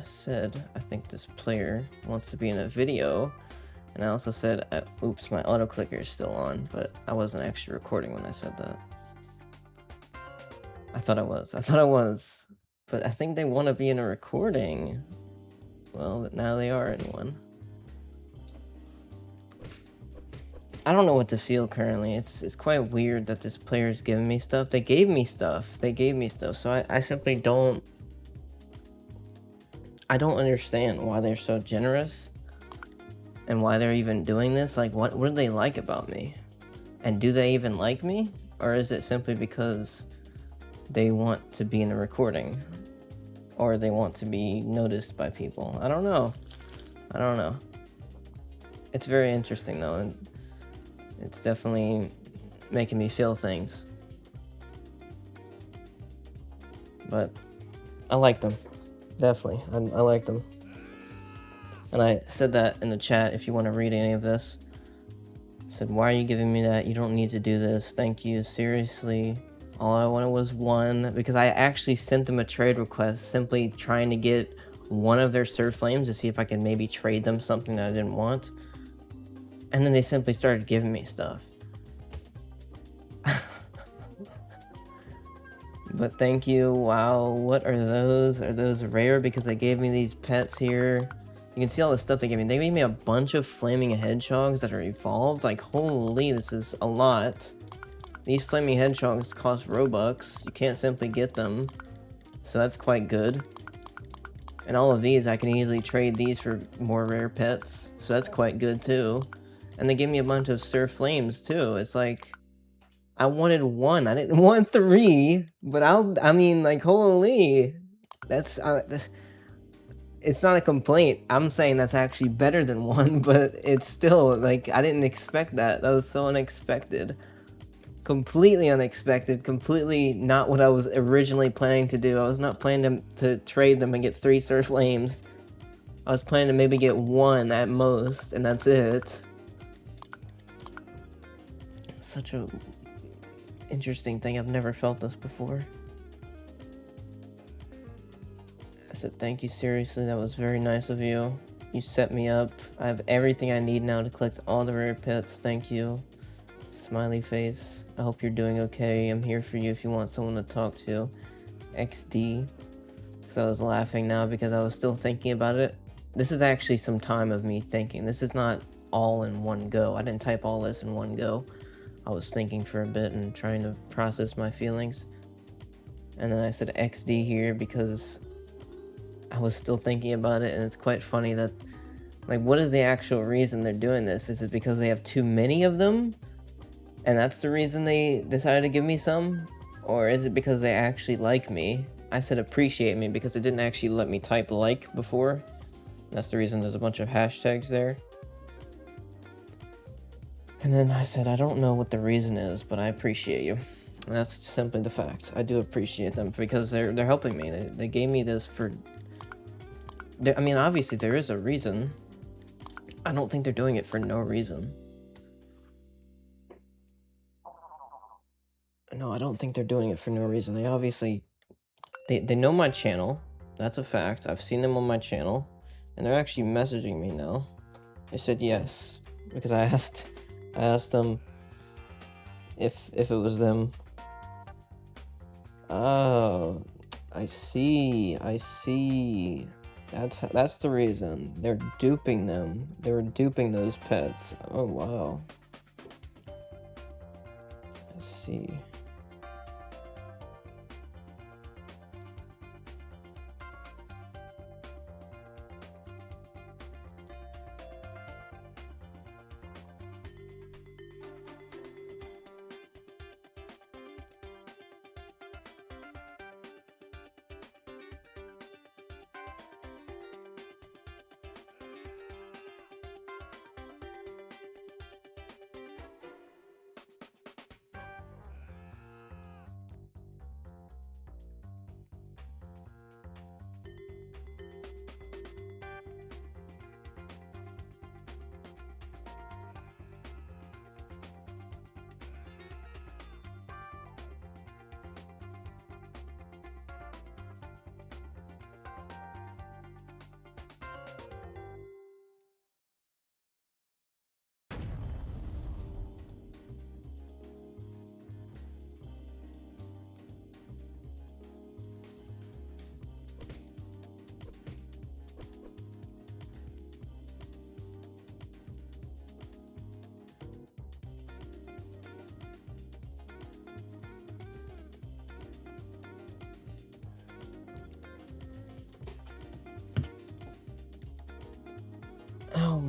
I said, I think this player wants to be in a video. And I also said, oops, my auto clicker is still on, but I wasn't actually recording when I said that. I thought I was, but I think they want to be in a recording. Well, now they are in one. I don't know what to feel currently. It's quite weird that this player's giving me stuff. They gave me stuff. So I simply don't understand why they're so generous and why they're even doing this. Like, what do they like about me? And do they even like me? Or is it simply because they want to be in a recording? Or they want to be noticed by people? I don't know. It's very interesting though, and it's definitely making me feel things. But I like them. Definitely. I like them. And I said that in the chat if you want to read any of this. I said, why are you giving me that? You don't need to do this. Thank you. Seriously. All I wanted was one. Because I actually sent them a trade request simply trying to get one of their Surf Flames to see if I could maybe trade them something that I didn't want. And then they simply started giving me stuff. But thank you. Wow, what are those? Are those rare? Because they gave me these pets here. You can see all the stuff they gave me. They gave me a bunch of flaming hedgehogs that are evolved. Like, holy, this is a lot. These flaming hedgehogs cost Robux. You can't simply get them. So that's quite good. And all of these, I can easily trade these for more rare pets. So that's quite good too. And they gave me a bunch of Surf Flames too. It's like, I wanted one. I didn't want three. But I mean, like, holy. That's... it's not a complaint. I'm saying that's actually better than one, but it's still, like, I didn't expect that. That was so unexpected. Completely unexpected. Completely not what I was originally planning to do. I was not planning to trade them and get 3 Surf Flames. I was planning to maybe get 1 at most, and that's it. It's such a interesting thing. I've never felt this before. I said, thank you, seriously, that was very nice of you. You set me up. I have everything I need now to collect all the rare pets. Thank you. Smiley face. I hope you're doing okay. I'm here for you if you want someone to talk to. XD. Because I was laughing now because I was still thinking about it. This is actually some time of me thinking. This is not all in one go. I didn't type all this in one go. I was thinking for a bit and trying to process my feelings. And then I said XD here because I was still thinking about it, and it's quite funny that, like, what is the actual reason they're doing this? Is it because they have too many of them? And that's the reason they decided to give me some? Or is it because they actually like me? I said appreciate me because it didn't actually let me type like before. That's the reason there's a bunch of hashtags there. And then I said, I don't know what the reason is, but I appreciate you. And that's simply the fact. I do appreciate them because they're helping me. They gave me this for... I mean, obviously there is a reason. I don't think they're doing it for no reason. No, I don't think they're doing it for no reason. They obviously... They know my channel. That's a fact. I've seen them on my channel. And they're actually messaging me now. They said yes. Because I asked them if it was them. Oh, I see. That's the reason. They're duping them. They were duping those pets. Oh, wow. I see.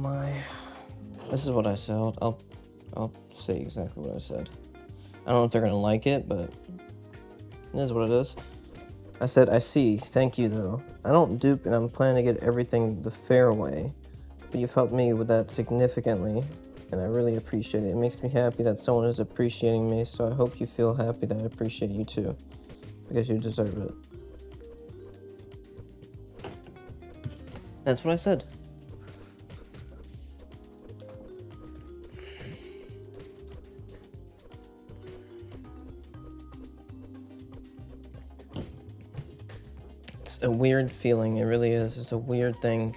my. This is what I said. I'll say exactly what I said. I don't know if they're gonna like it, but it is what it is. I said, I see. Thank you, though. I don't dupe, and I'm planning to get everything the fair way. But you've helped me with that significantly, and I really appreciate it. It makes me happy that someone is appreciating me, so I hope you feel happy that I appreciate you too, because you deserve it. That's what I said. It's a weird feeling, it really is. It's a weird thing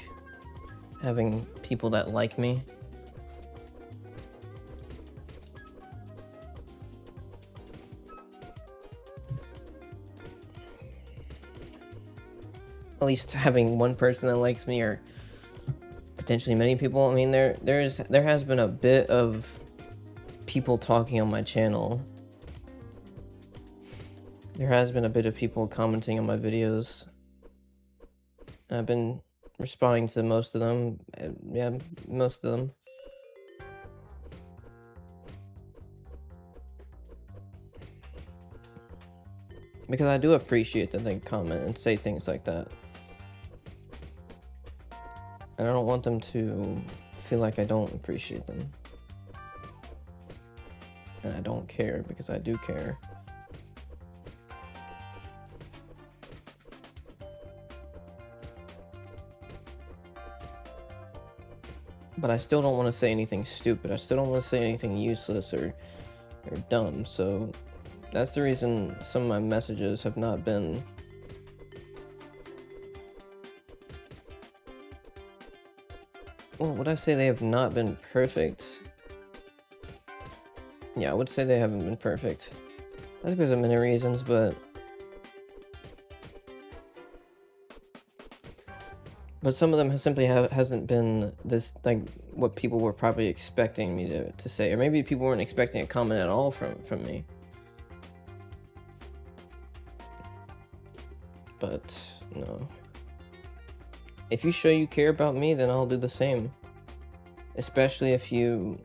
having people that like me. At least having one person that likes me, or potentially many people. I mean, there has been a bit of people talking on my channel. There has been a bit of people commenting on my videos. And I've been responding to most of them. Yeah, most of them. Because I do appreciate that they comment and say things like that. And I don't want them to feel like I don't appreciate them. And I don't care, because I do care. But I still don't want to say anything stupid. I still don't want to say anything useless or dumb. So that's the reason some of my messages have not been... Well, would I say they have not been perfect? Yeah, I would say they haven't been perfect. That's because of many reasons, but some of them simply hasn't been this, like, what people were probably expecting me to say. Or maybe people weren't expecting a comment at all from me. But, no. If you show you care about me, then I'll do the same. Especially if you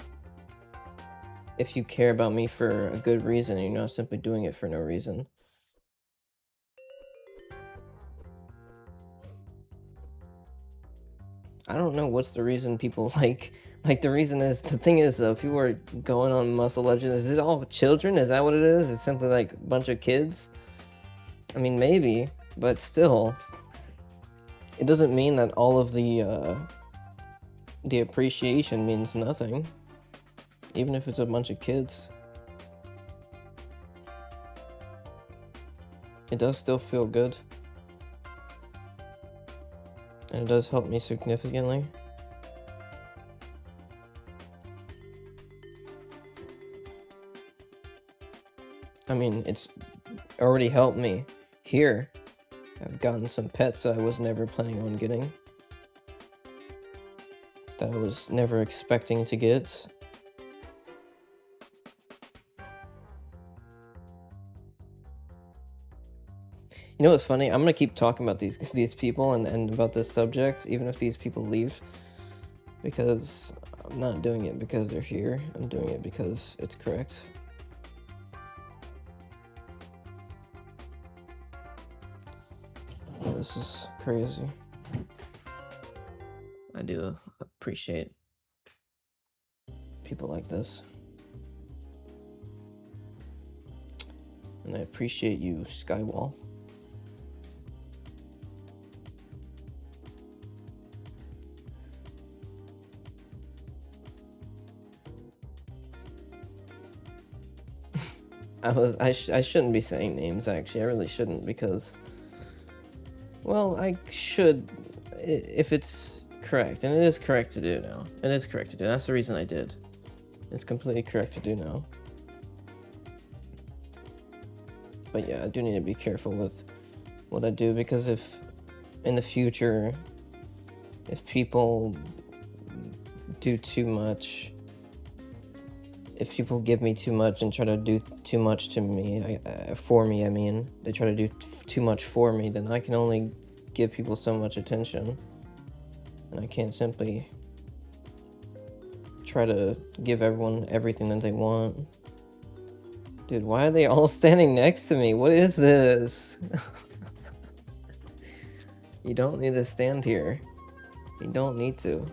care about me for a good reason, and you're not simply doing it for no reason. I don't know what's the reason people like the reason is, the thing is, people are going on Muscle Legends. Is it all children? Is that what it is? It's simply like a bunch of kids? I mean, maybe, but still, it doesn't mean that all of the appreciation means nothing, even if it's a bunch of kids. It does still feel good. And it does help me significantly. I mean, it's already helped me here. I've gotten some pets that I was never planning on getting, that I was never expecting to get. You know what's funny? I'm gonna keep talking about these people and about this subject, even if these people leave, because I'm not doing it because they're here. I'm doing it because it's correct. Yeah, this is crazy. I do appreciate people like this. And I appreciate you, Skywall. I shouldn't be saying names, actually. I really shouldn't, because, well, I should if it's correct, and it is correct to do now. It is correct to do. That's the reason I did. It's completely correct to do now. But yeah, I do need to be careful with what I do, because if in the future, if people do too much, if people give me too much and try to do too much to me, for me, I mean, they try to do too much for me, then I can only give people so much attention. And I can't simply try to give everyone everything that they want. Dude, why are they all standing next to me? What is this? You don't need to stand here. You don't need to.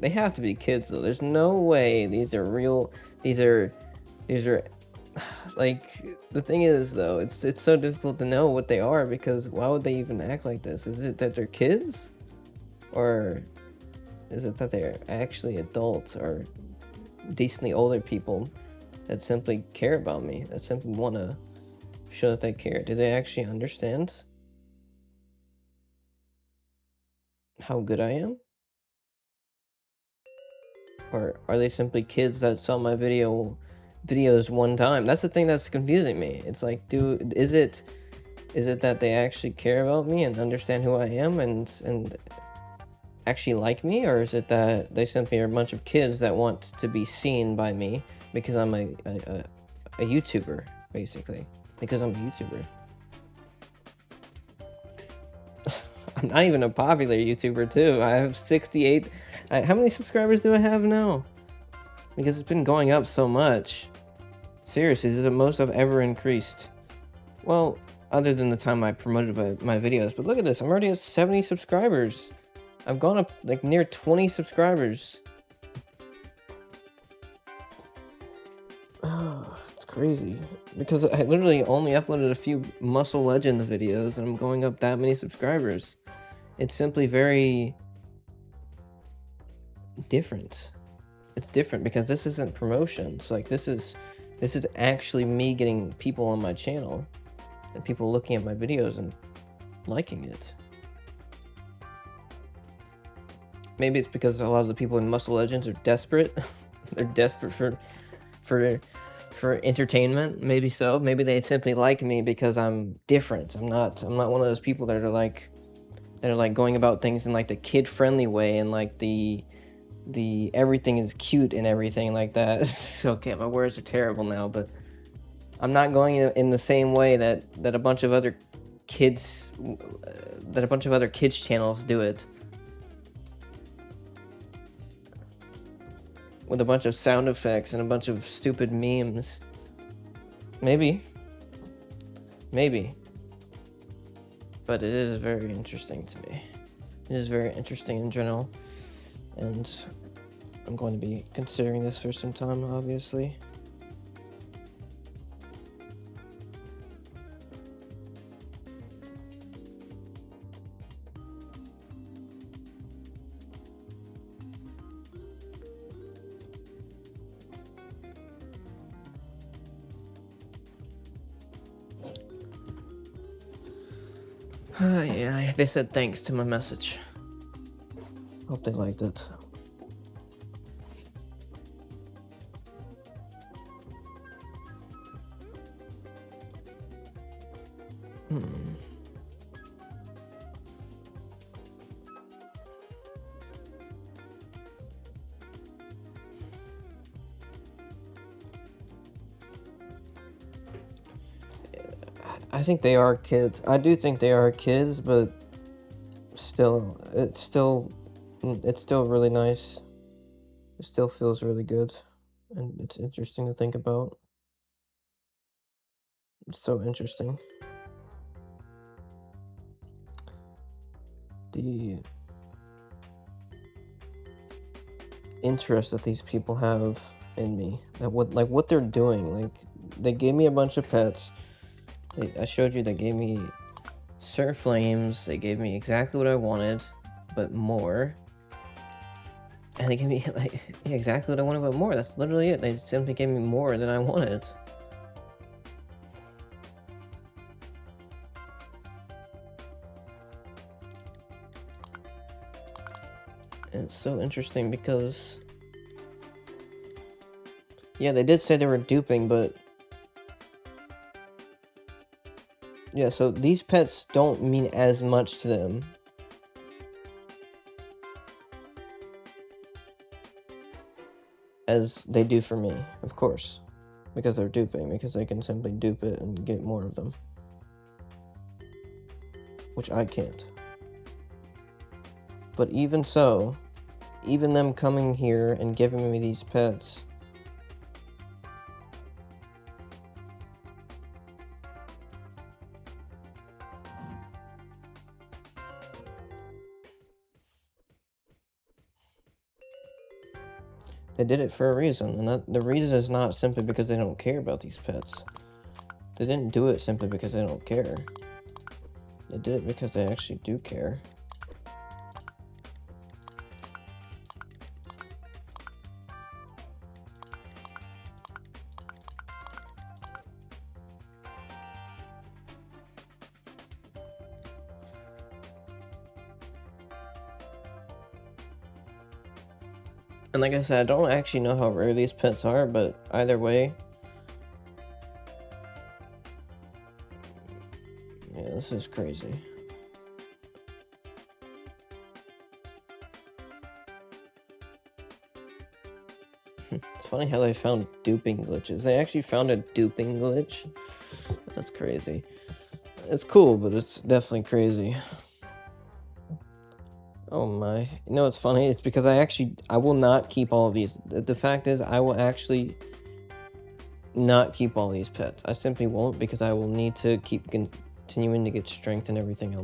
They have to be kids though. There's no way these are real. These are like, the thing is though, it's so difficult to know what they are, because why would they even act like this? Is it that they're kids? Or is it that they're actually adults or decently older people that simply care about me, that simply want to show that they care? Do they actually understand how good I am? Or are they simply kids that saw my videos one time? That's the thing that's confusing me. It's like, is it that they actually care about me and understand who I am and actually like me, or is it that they simply are a bunch of kids that want to be seen by me because I'm a YouTuber, basically? Because I'm a YouTuber. I'm not even a popular YouTuber too. I have 68. How many subscribers do I have now? Because it's been going up so much. Seriously, this is the most I've ever increased. Well, other than the time I promoted my videos. But look at this. I'm already at 70 subscribers. I've gone up like near 20 subscribers. Oh, it's crazy. Because I literally only uploaded a few Muscle Legend videos and I'm going up that many subscribers. It's simply very different. It's different because this isn't promotions. Like, this is actually me getting people on my channel and people looking at my videos and liking it. Maybe it's because a lot of the people in Muscle Legends are desperate. They're desperate for entertainment. Maybe so. Maybe they simply like me because I'm different. I'm not one of those people that are like going about things in like the kid-friendly way and like the everything is cute and everything like that. Okay, my words are terrible now, but I'm not going in the same way that a bunch of other kids channels do it. With a bunch of sound effects and a bunch of stupid memes. Maybe. But it is very interesting to me. It is very interesting in general. And I'm going to be considering this for some time, obviously. Yeah, they said thanks to my message. Hope they liked it. I think they are kids. I do think they are kids, but still, it's still really nice. It still feels really good, and it's interesting to think about. It's so interesting. The interest that these people have in me, that what they're doing. Like, they gave me a bunch of pets. I showed you they gave me Sir Flames. They gave me exactly what I wanted, but more. And they gave me exactly what I wanted, but more. That's literally it. They simply gave me more than I wanted. And it's so interesting because, yeah, they did say they were duping, but yeah, so these pets don't mean as much to them as they do for me, of course, because they're duping, because they can simply dupe it and get more of them, which I can't. But even so, even them coming here and giving me these pets. They did it for a reason, and the reason is not simply because they don't care about these pets. They didn't do it simply because they don't care. They did it because they actually do care. And like I said, I don't actually know how rare these pets are, but either way, yeah, this is crazy. It's funny how they found duping glitches. They actually found a duping glitch. That's crazy. It's cool, but it's definitely crazy. Oh my. You know what's funny? It's because I will not keep all of these. The fact is, I will actually not keep all these pets. I simply won't, because I will need to keep continuing to get strength and everything. I'll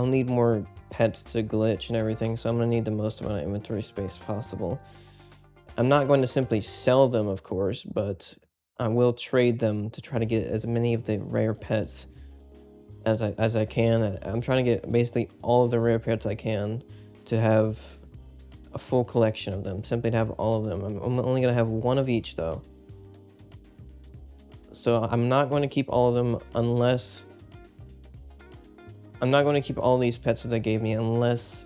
need more pets to glitch and everything, so I'm going to need the most amount of inventory space possible. I'm not going to simply sell them, of course, but I will trade them to try to get as many of the rare pets as I can. I'm trying to get basically all of the rare pets I can to have a full collection of them, simply to have all of them. I'm only going to have one of each, though. So I'm not going to keep all of them unless... I'm not going to keep all these pets that they gave me unless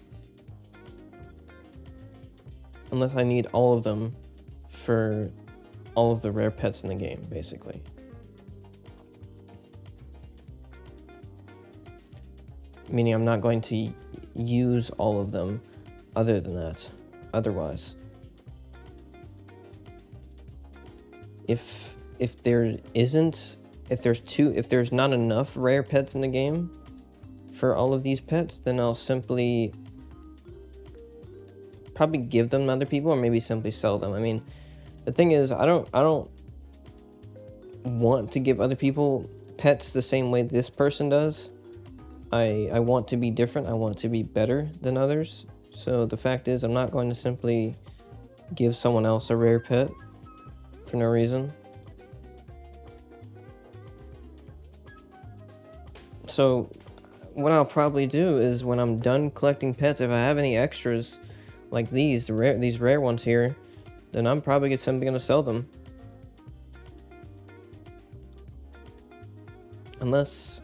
I need all of them for all of the rare pets in the game, basically. Meaning I'm not going to use all of them other than that, otherwise. If there's not enough rare pets in the game for all of these pets, then I'll simply probably give them to other people, or maybe simply sell them. I mean, the thing is, I don't want to give other people pets the same way this person does. I want to be different. I want to be better than others. So the fact is, I'm not going to simply give someone else a rare pet for no reason. So what I'll probably do is, when I'm done collecting pets, if I have any extras like these rare ones here, then I'm probably simply going to sell them. Unless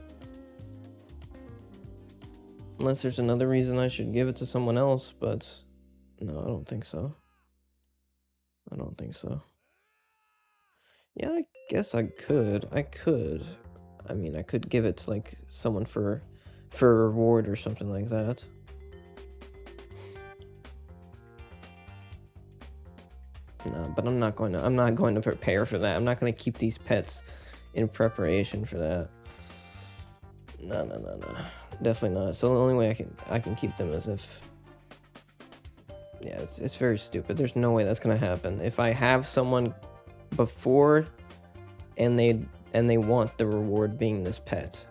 there's another reason I should give it to someone else, but no, I don't think so. I don't think so. Yeah, I guess I could. I mean, I could give it to, like, someone for a reward or something like that. No, but I'm not going to prepare for that. I'm not going to keep these pets in preparation for that. No. Definitely not. So the only way I can keep them is if... Yeah, it's very stupid. There's no way that's going to happen. If I have someone before and they want the reward being this pet.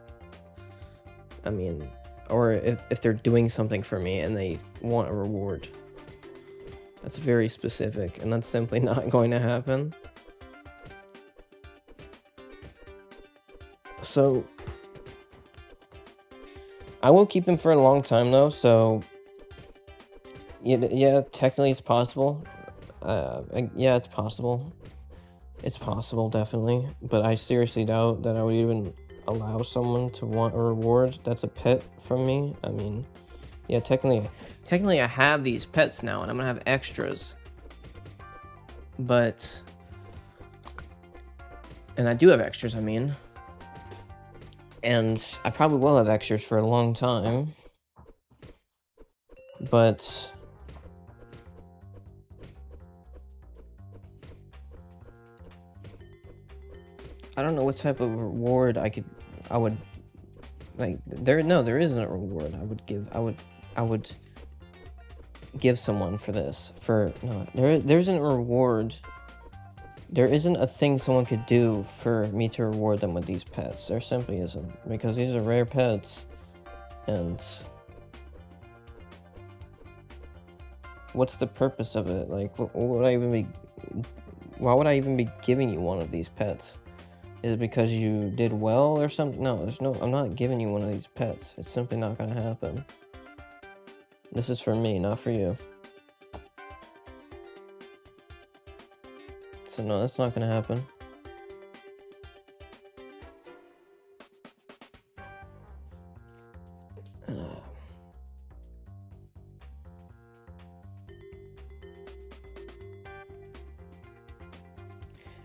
I mean, or if they're doing something for me and they want a reward. That's very specific, and that's simply not going to happen. So I will keep him for a long time, though, so yeah, technically it's possible. Yeah, it's possible. It's possible, definitely, but I seriously doubt that I would even allow someone to want a reward that's a pet from me. I mean, yeah, technically I have these pets now, and I'm gonna have extras. But, and I do have extras, I mean. And I probably will have extras for a long time. But I don't know what type of reward I would like. There isn't a reward I would give. I would give someone for this. No, there isn't a reward. There isn't a thing someone could do for me to reward them with these pets. There simply isn't, because these are rare pets, and what's the purpose of it? Like, what would I even be? Why would I even be giving you one of these pets? Is it because you did well or something? No, I'm not giving you one of these pets. It's simply not gonna happen. This is for me, not for you. So no, that's not gonna happen.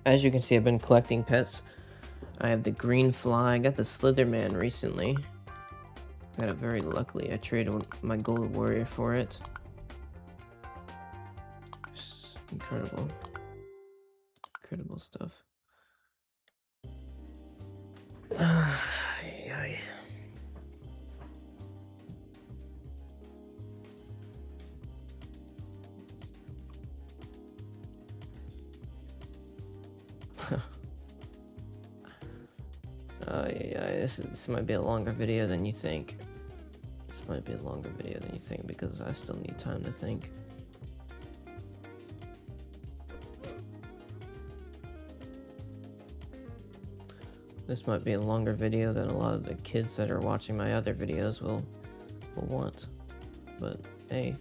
As you can see, I've been collecting pets. I have the green fly. I got the Slitherman recently. Got it very luckily. I traded my gold warrior for it. Just incredible. Incredible stuff. This might be a longer video than you think. This might be a longer video than you think because I still need time to think. This might be a longer video than a lot of the kids that are watching my other videos will want. But hey,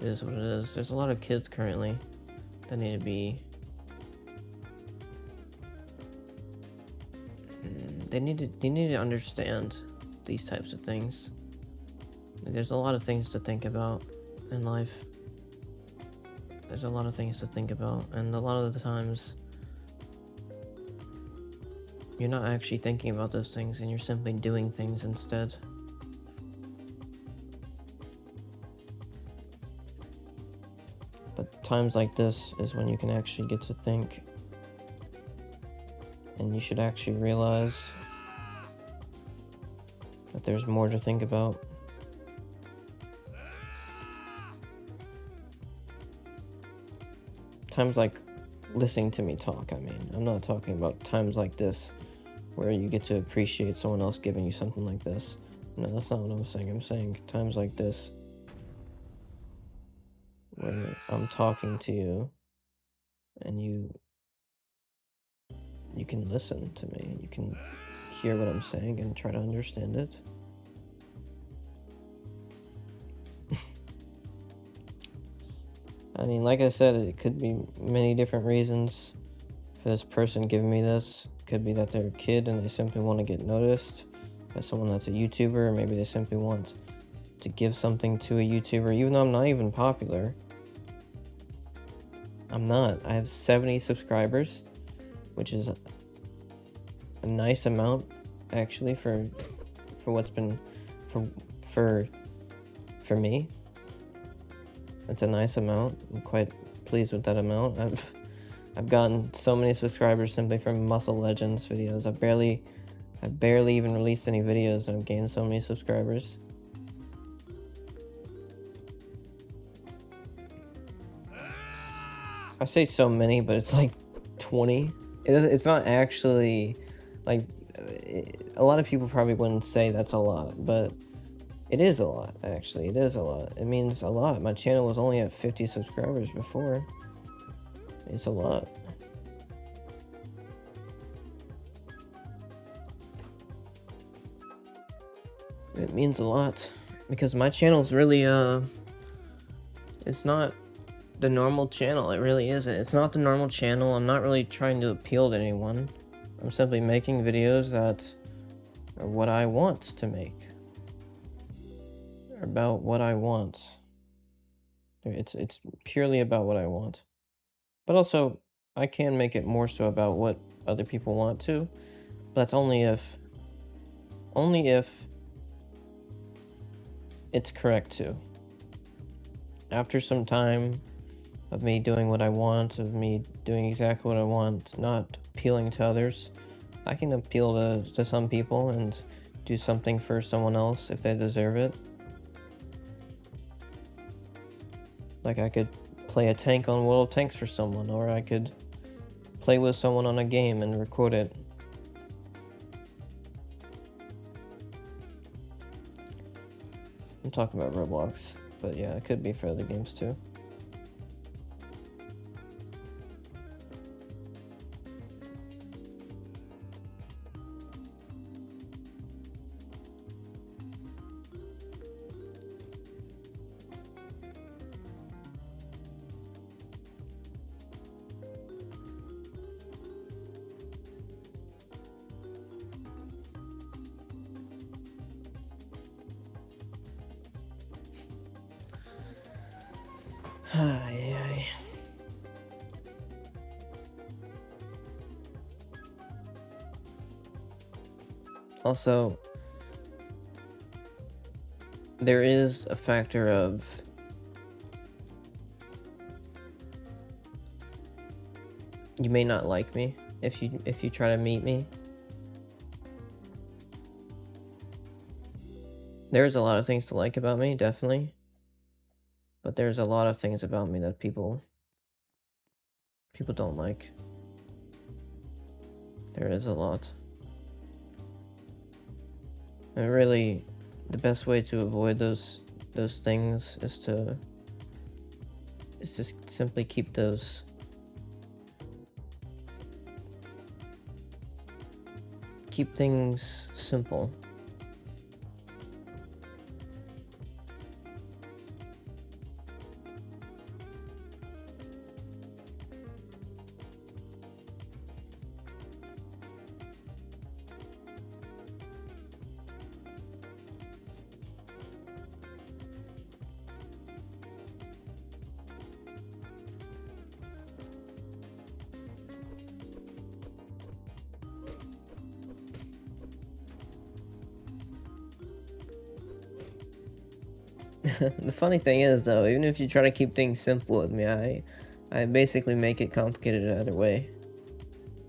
it is what it is. There's a lot of kids currently that need to be... They need to understand these types of things. There's a lot of things to think about in life. There's a lot of things to think about, and a lot of the times you're not actually thinking about those things and you're simply doing things instead. But times like this is when you can actually get to think, and you should actually realize that there's more to think about. Times like listening to me talk, I mean. I'm not talking about times like this where you get to appreciate someone else giving you something like this. No, that's not what I'm saying. I'm saying times like this where I'm talking to you and you can listen to me. You can hear what I'm saying and try to understand it. I mean, like I said, it could be many different reasons for this person giving me this. It could be that they're a kid and they simply want to get noticed by someone that's a YouTuber, or maybe they simply want to give something to a YouTuber, even though I'm not even popular. I'm not. I have 70 subscribers, which is a nice amount, actually, for what's been for me. It's a nice amount. I'm quite pleased with that amount. I've gotten so many subscribers simply from Muscle Legends videos. I've barely even released any videos and I've gained so many subscribers. I say so many, but it's like 20. It's not actually like a lot of people probably wouldn't say that's a lot, but it is a lot, actually. It is a lot. It means a lot. My channel was only at 50 subscribers before. It's a lot. It means a lot. Because my channel's really, it's not the normal channel. It really isn't. It's not the normal channel. I'm not really trying to appeal to anyone. I'm simply making videos that are what I want to make. About what I want. It's purely about what I want. But also, I can make it more so about what other people want to. But that's only if it's correct too. After some time of me doing what I want, of me doing exactly what I want, not appealing to others, I can appeal to some people and do something for someone else if they deserve it. Like I could play a tank on World of Tanks for someone, or I could play with someone on a game and record it. I'm talking about Roblox, but yeah, it could be for other games too. Ay. Also, there is a factor of you may not like me if you try to meet me. There's a lot of things to like about me, definitely. But there's a lot of things about me that people don't like. There is a lot. And really, the best way to avoid those things is to just simply keep things simple. The funny thing is, though, even if you try to keep things simple with me, I basically make it complicated the other way.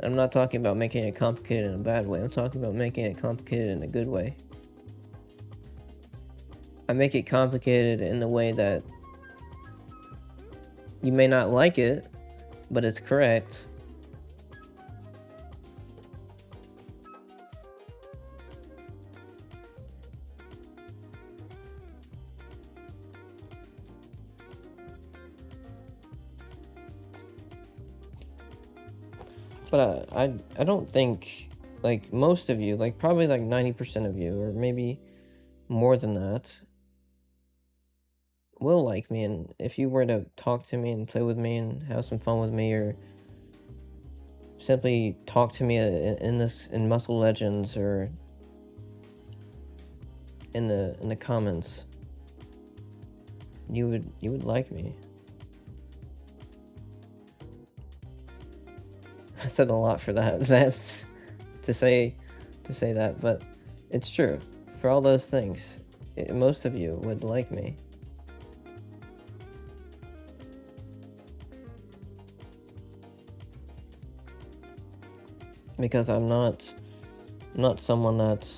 I'm not talking about making it complicated in a bad way. I'm talking about making it complicated in a good way. I make it complicated in the way that you may not like it, but it's correct. But I don't think, like, most of you, like, probably like 90% of you, or maybe more than that, will like me. And if you were to talk to me and play with me and have some fun with me, or simply talk to me in Muscle Legends or in the comments, you would like me. I said a lot for that. That's to say that, but it's true. For all those things, most of you would like me. Because I'm not someone that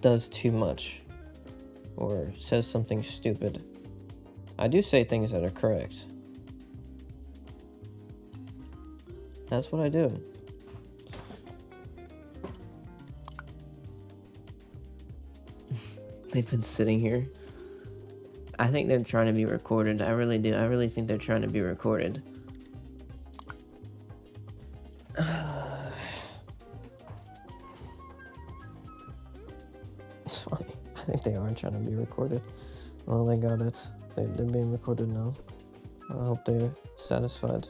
does too much or says something stupid. I do say things that are correct. That's what I do. They've been sitting here. I think they're trying to be recorded. I really do. I really think they're trying to be recorded. It's funny. I think they are trying to be recorded. Well, they got it. They're being recorded now. I hope they're satisfied.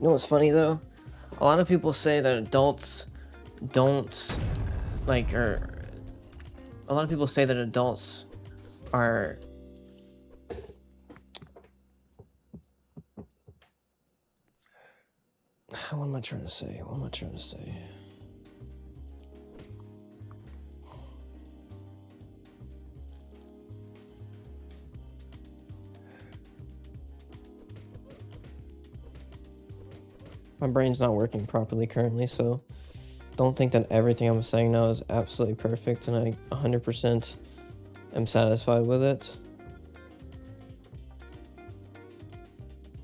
You know what's funny, though? A lot of people say that adults don't, like, or a lot of people say that adults are what am I trying to say? My brain's not working properly currently, so don't think that everything I'm saying now is absolutely perfect and I 100% am satisfied with it.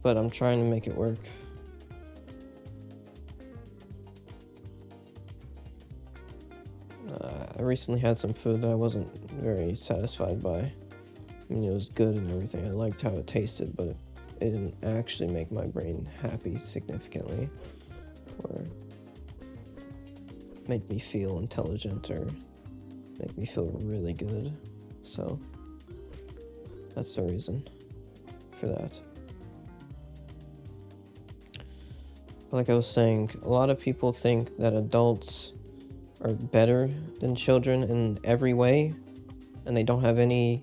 But I'm trying to make it work. I recently had some food that I wasn't very satisfied by. I mean, it was good and everything. I liked how it tasted, but it didn't actually make my brain happy significantly or make me feel intelligent or make me feel really good. So that's the reason for that. Like I was saying, a lot of people think that adults are better than children in every way, and they don't have any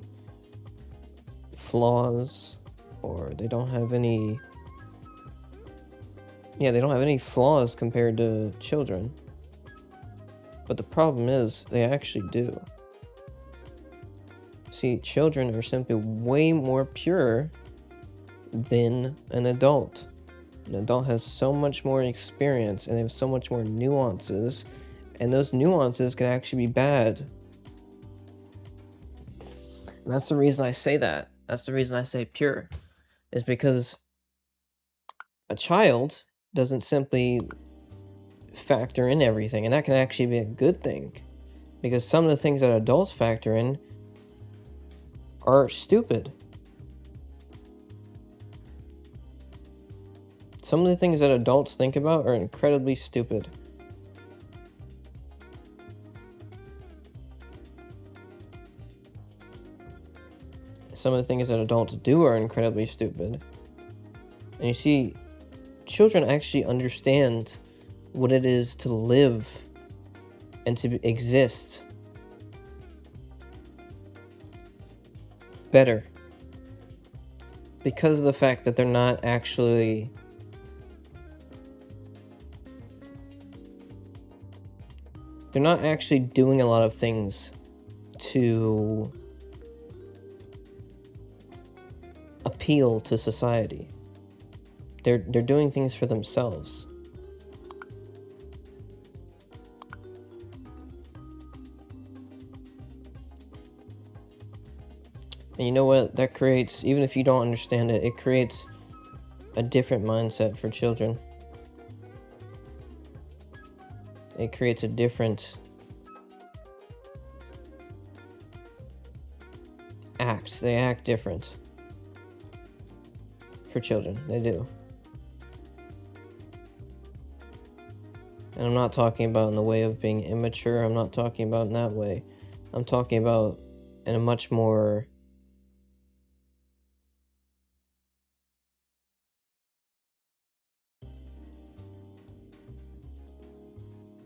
flaws, or they don't have any flaws compared to children. But the problem is, they actually do. See, children are simply way more pure than an adult. An adult has so much more experience, and they have so much more nuances, and those nuances can actually be bad. And that's the reason I say that. That's the reason I say pure. Is because a child doesn't simply factor in everything, and that can actually be a good thing. Because some of the things that adults factor in are stupid. Some of the things that adults think about are incredibly stupid. Some of the things that adults do are incredibly stupid. And you see, children actually understand what it is to live and to exist better because of the fact that they're not actually doing a lot of things to appeal to society. They're doing things for themselves. And you know what that creates? Even if you don't understand it, it creates a different mindset for children. It creates a different act. They act different for children. They do. And I'm not talking about in the way of being immature. I'm not talking about in that way. I'm talking about in a much more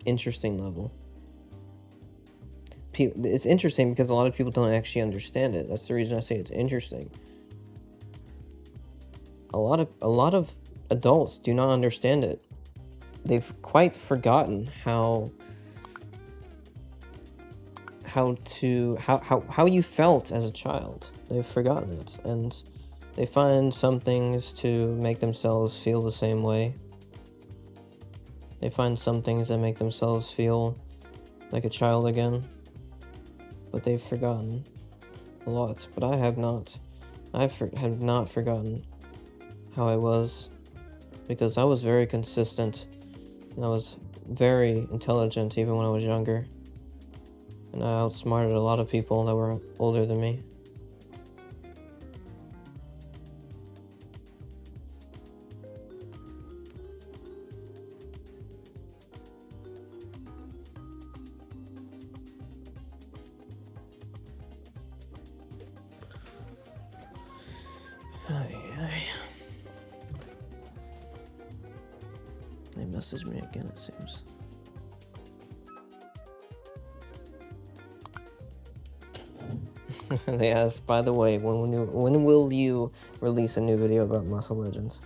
interesting level. It's interesting because a lot of people don't actually understand it. That's the reason I say it's interesting. A lot of adults do not understand it. They've quite forgotten how you felt as a child. They've forgotten it, and they find some things to make themselves feel the same way. They find some things that make themselves feel like a child again, but they've forgotten a lot. But I have not. Have not forgotten how I was, because I was very consistent, and I was very intelligent even when I was younger. And I outsmarted a lot of people that were older than me. They messaged me again, it seems. They asked, by the way, when will you release a new video about Muscle Legends?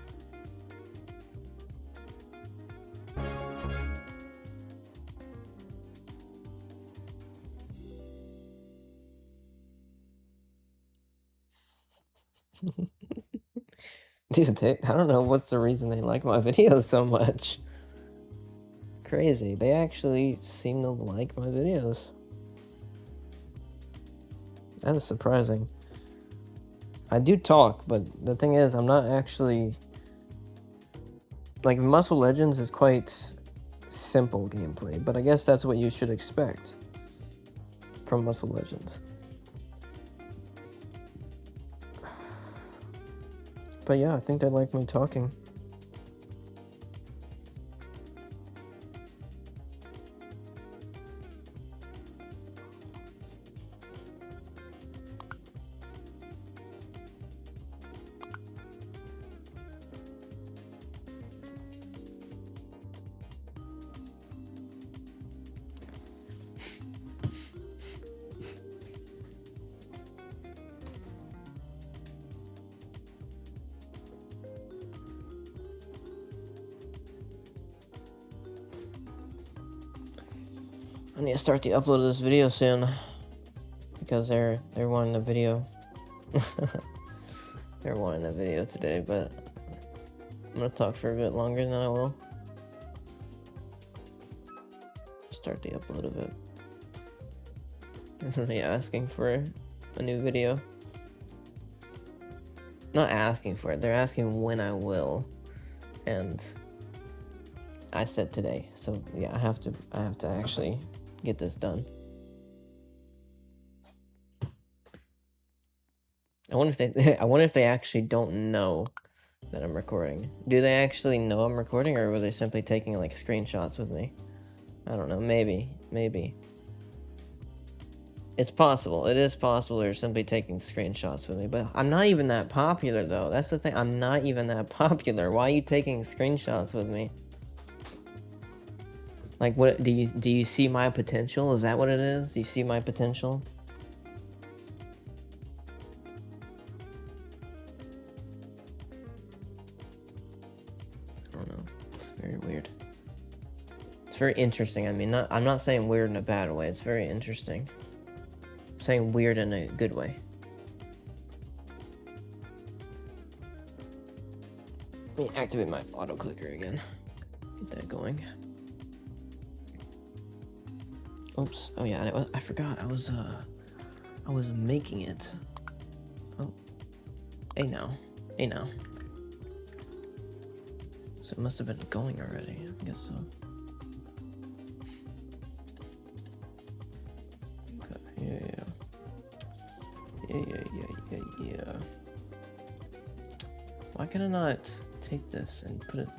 Dude, I don't know what's the reason they like my videos so much. Crazy. They actually seem to like my videos. That is surprising. I do talk, but the thing is, I'm not actually... Like, Muscle Legends is quite simple gameplay, but I guess that's what you should expect from Muscle Legends. But yeah, I think they like me talking. I need to start the upload of this video soon because they're wanting a video. They're wanting a video today, but I'm gonna talk for a bit longer than I will. Start the upload of it. They're really asking for a new video. Not asking for it, they're asking when I will, and I said today. So yeah, I have to actually get this done. I wonder if they actually don't know that I'm recording. Do they actually know I'm recording, or were they simply taking like screenshots with me? I don't know. Maybe. It's possible. It is possible they're simply taking screenshots with me. But I'm not even that popular, though. That's the thing. I'm not even that popular. Why are you taking screenshots with me? Like, what do you see my potential? Is that what it is? Do you see my potential? I don't know. It's very weird. It's very interesting. I mean, I'm not saying weird in a bad way. It's very interesting. I'm saying weird in a good way. Let me activate my auto clicker again. Get that going. Oops. Oh yeah, I forgot. I was making it. Oh. Hey now. So it must have been going already. I guess so. Okay. Yeah. Why can I not take this and put it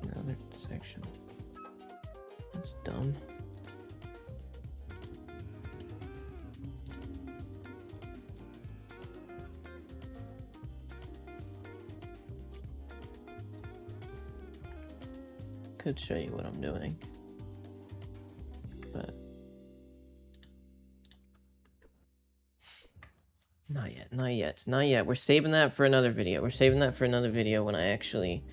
in another section? That's dumb. Could show you what I'm doing, but not yet. We're saving that for another video. When I actually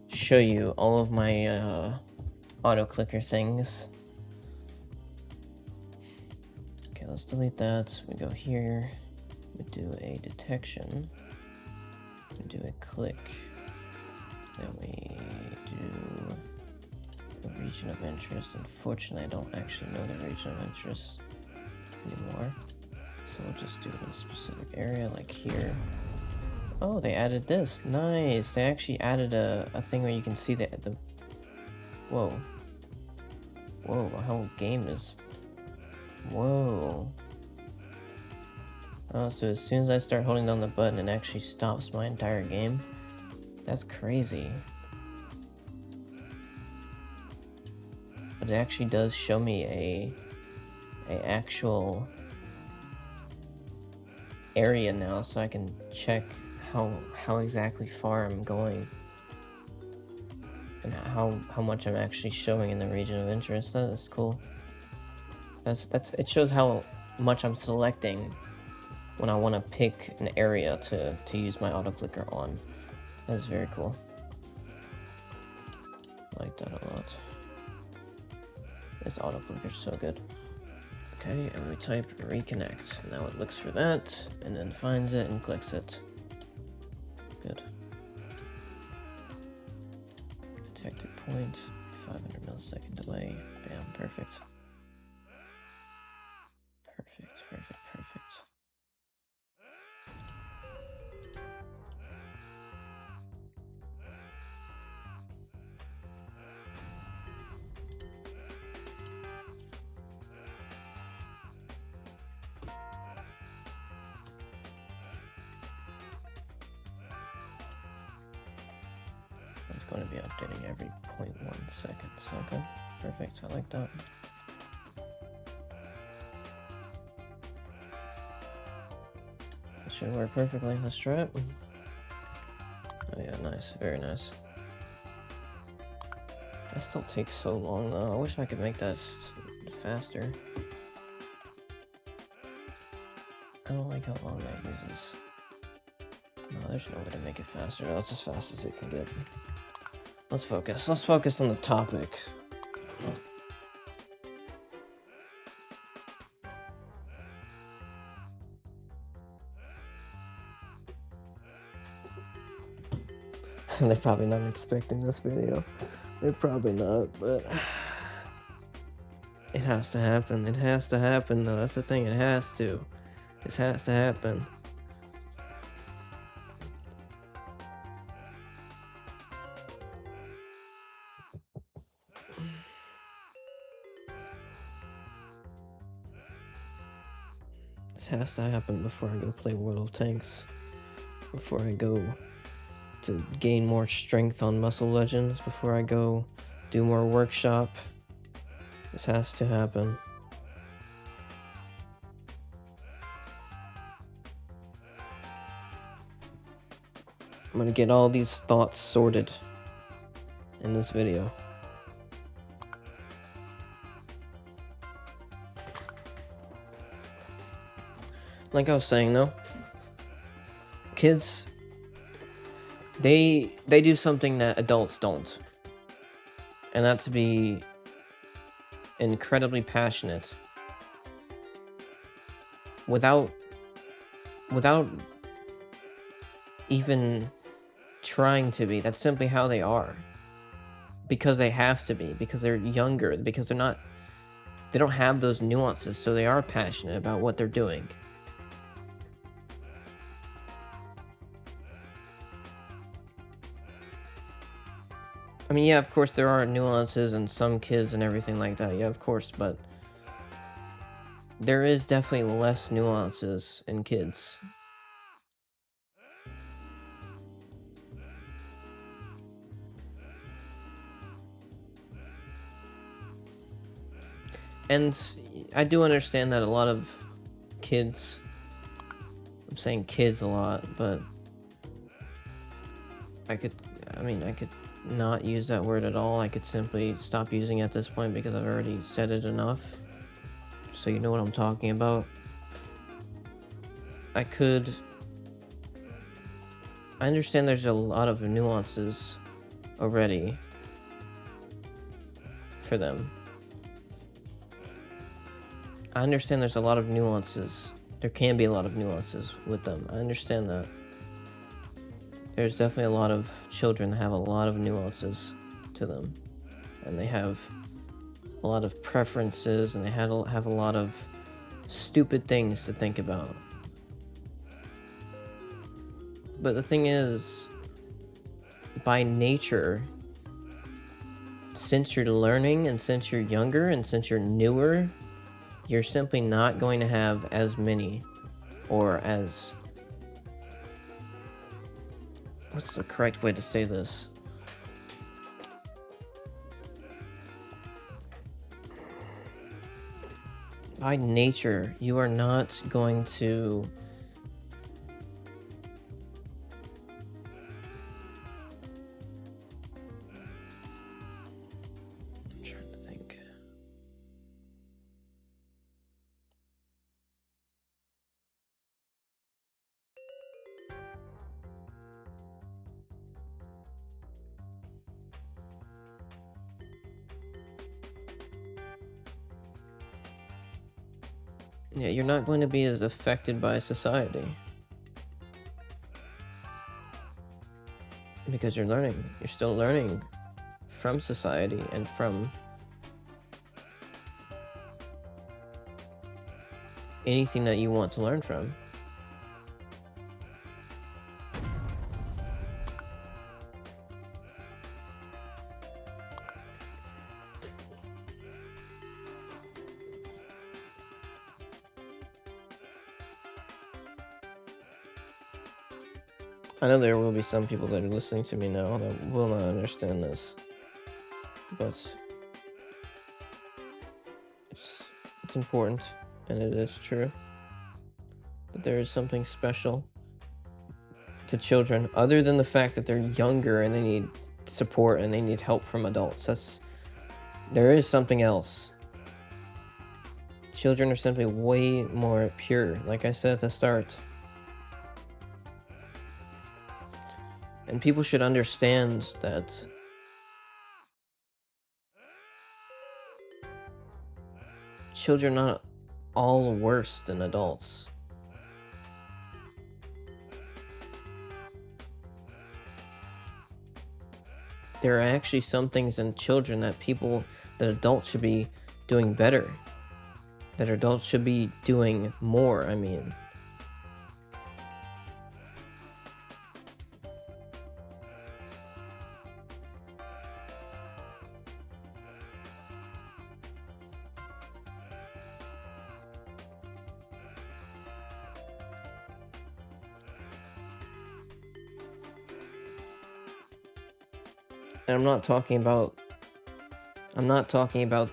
show you all of my auto clicker things. Okay, let's delete that. We go here, we do a detection, we do a click, then we do a region of interest. Unfortunately, I don't actually know the region of interest anymore, so we'll just do it in a specific area, like here. Oh, they added this. Nice. They actually added a thing where you can see the whoa, my whole game is... Whoa. Oh, so as soon as I start holding down the button, it actually stops my entire game? That's crazy. But it actually does show me a actual area now, so I can check how exactly far I'm going and how much I'm actually showing in the region of interest. That is cool. It shows how much I'm selecting when I want to pick an area to use my auto clicker on. That is very cool. I like that a lot. This auto clicker is so good. Okay, and we type reconnect. Now it looks for that and then finds it and clicks it. Good. Detected point. 500 millisecond delay. Bam. Perfect. Perfect. Perfect. Perfect. It's going to be updating every 0.1 seconds. Okay, perfect. I like that. That should work perfectly. Let's try it. Oh yeah, nice. Very nice. That still takes so long though. I wish I could make that faster. I don't like how long that uses. No, there's no way to make it faster. That's as fast as it can get. Let's focus. Let's focus on the topic. They're probably not expecting this video. They're probably not, but it has to happen. It has to happen, though. That's the thing. It has to. This has to happen. This has to happen before I go play World of Tanks. Before I go to gain more strength on Muscle Legends. Before I go do more workshop. This has to happen. I'm gonna get all these thoughts sorted in this video. Like I was saying though, kids, they do something that adults don't. And that's to be incredibly passionate without even trying to be. That's simply how they are. Because they have to be, because they're younger, because they don't have those nuances, so they are passionate about what they're doing. I mean, yeah, of course there are nuances in some kids and everything like that, yeah, of course, but there is definitely less nuances in kids. And I do understand that a lot of kids, I'm saying kids a lot, but I could not use that word at all. I could simply stop using it at this point because I've already said it enough. So you know what I'm talking about. I understand there's a lot of nuances already for them. I understand there's a lot of nuances. There can be a lot of nuances with them. I understand that. There's definitely a lot of children that have a lot of nuances to them. And they have a lot of preferences, and they have a lot of stupid things to think about. But the thing is, by nature, since you're learning and since you're younger and since you're newer, you're simply not going to have as many, or as... What's the correct way to say this? By nature, you are not going to... I'm trying to think. Yeah, you're not going to be as affected by society. Because you're learning. You're still learning from society and from anything that you want to learn from. I know there will be some people that are listening to me now that will not understand this, but it's important, and it is true that there is something special to children other than the fact that they're younger and they need support and they need help from adults. There is something else. Children are simply way more pure, like I said at the start. And people should understand that children are not all worse than adults. There are actually some things in children that adults should be doing better. That adults should be doing more, I mean. And I'm not talking about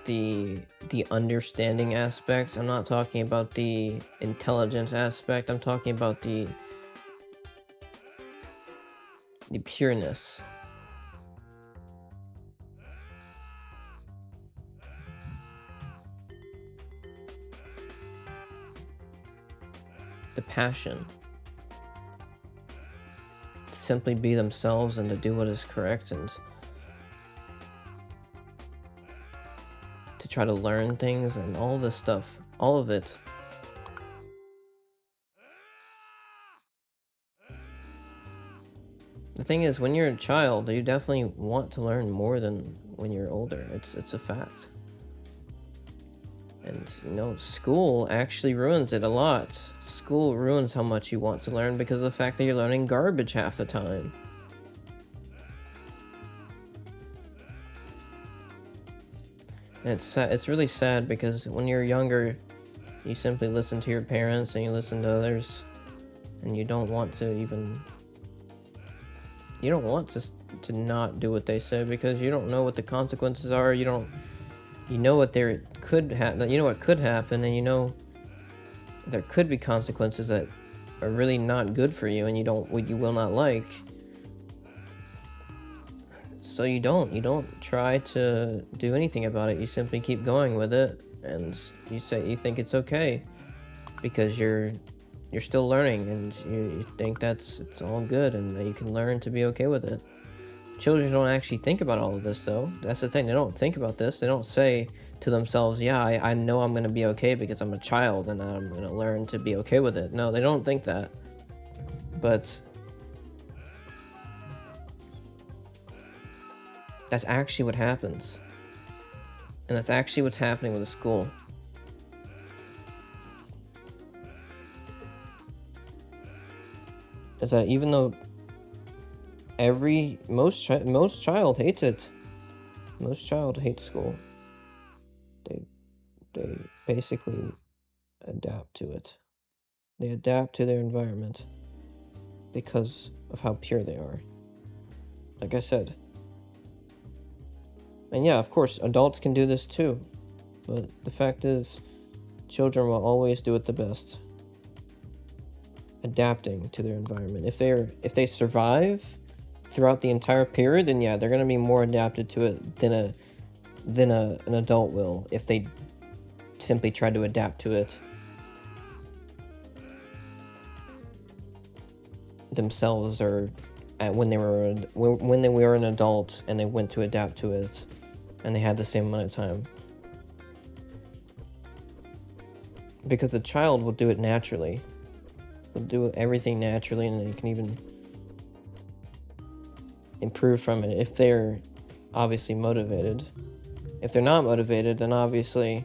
the understanding aspect. I'm not talking about the intelligence aspect. I'm talking about the pureness. The passion to simply be themselves and to do what is correct and to try to learn things and all this stuff, all of it. The thing is, when you're a child, you definitely want to learn more than when you're older. It's a fact. And, school actually ruins it a lot. School ruins how much you want to learn because of the fact that you're learning garbage half the time. And it's really sad because when you're younger, you simply listen to your parents and you listen to others, and you don't want to not do what they say because you don't know what the consequences are. You know what could happen. You know what could happen, and there could be consequences that are really not good for you, and you will not like. So you don't try to do anything about it. You simply keep going with it, and you think it's okay because you're still learning, and you think it's all good and that you can learn to be okay with it. Children don't actually think about all of this, though. That's the thing. They don't think about this. They don't say to themselves, yeah, I know I'm going to be okay because I'm a child and I'm going to learn to be okay with it. No, they don't think that. But that's actually what happens. And that's actually what's happening with the school. Is that even though most child hates it. Most child hates school. They basically adapt to it. They adapt to their environment because of how pure they are. Like I said. And yeah, of course, adults can do this too. But the fact is, children will always do it the best. Adapting to their environment. If they survive throughout the entire period, then yeah, they're going to be more adapted to it than an adult will if they simply try to adapt to it themselves, or when they were an adult and they went to adapt to it and they had the same amount of time. Because the child will do it naturally. They'll do everything naturally, and they can even improve from it if they're obviously motivated. If they're not motivated, then obviously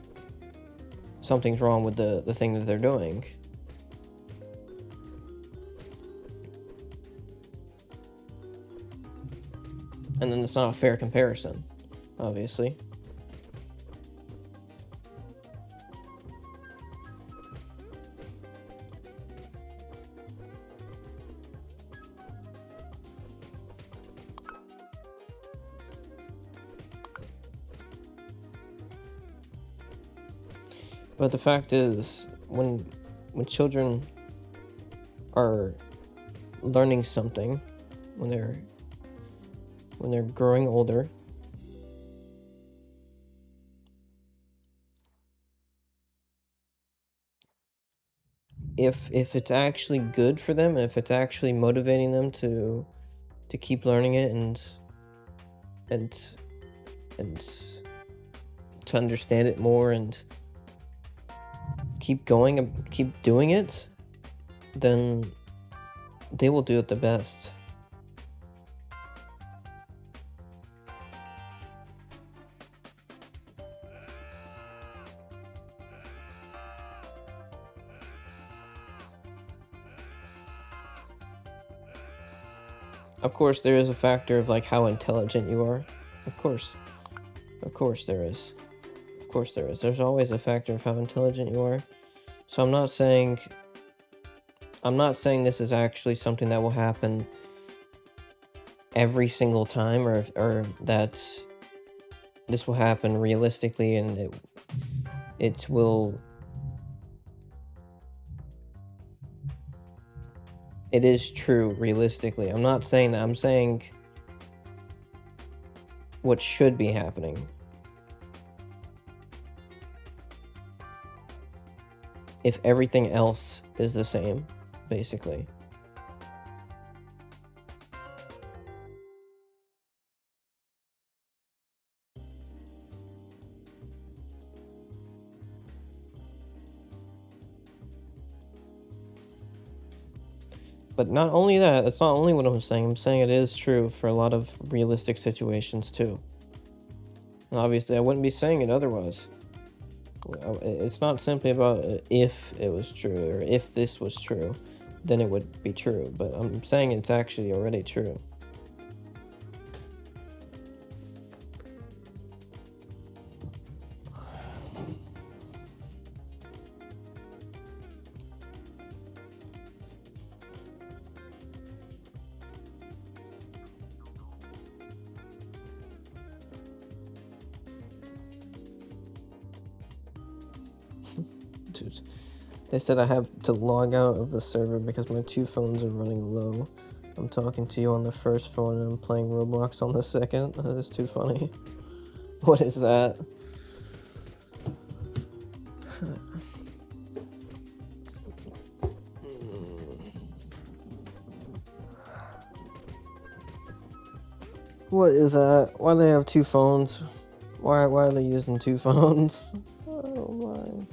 something's wrong with the thing that they're doing. And then it's not a fair comparison, obviously. But the fact is, when children are learning something, when they're growing older, if it's actually good for them, and if it's actually motivating them to keep learning it and to understand it more and keep going and keep doing it, then they will do it the best. Of course, there is a factor of like how intelligent you are. Of course there is. Of course there is. There's always a factor of how intelligent you are. So I'm not saying this is actually something that will happen every single time, or that this will happen realistically and it will. It is true realistically. I'm not saying that. I'm saying what should be happening. If everything else is the same, basically. But not only that, that's not only what I'm saying. I'm saying it is true for a lot of realistic situations too. And obviously, I wouldn't be saying it otherwise. It's not simply about if it was true, or if this was true, then it would be true. But I'm saying it's actually already true. Dude, they said I have to log out of the server because my two phones are running low. I'm talking to you on the first phone and I'm playing Roblox on the second. That is too funny. What is that? What is that? Why do they have two phones? Why are they using two phones? Oh my.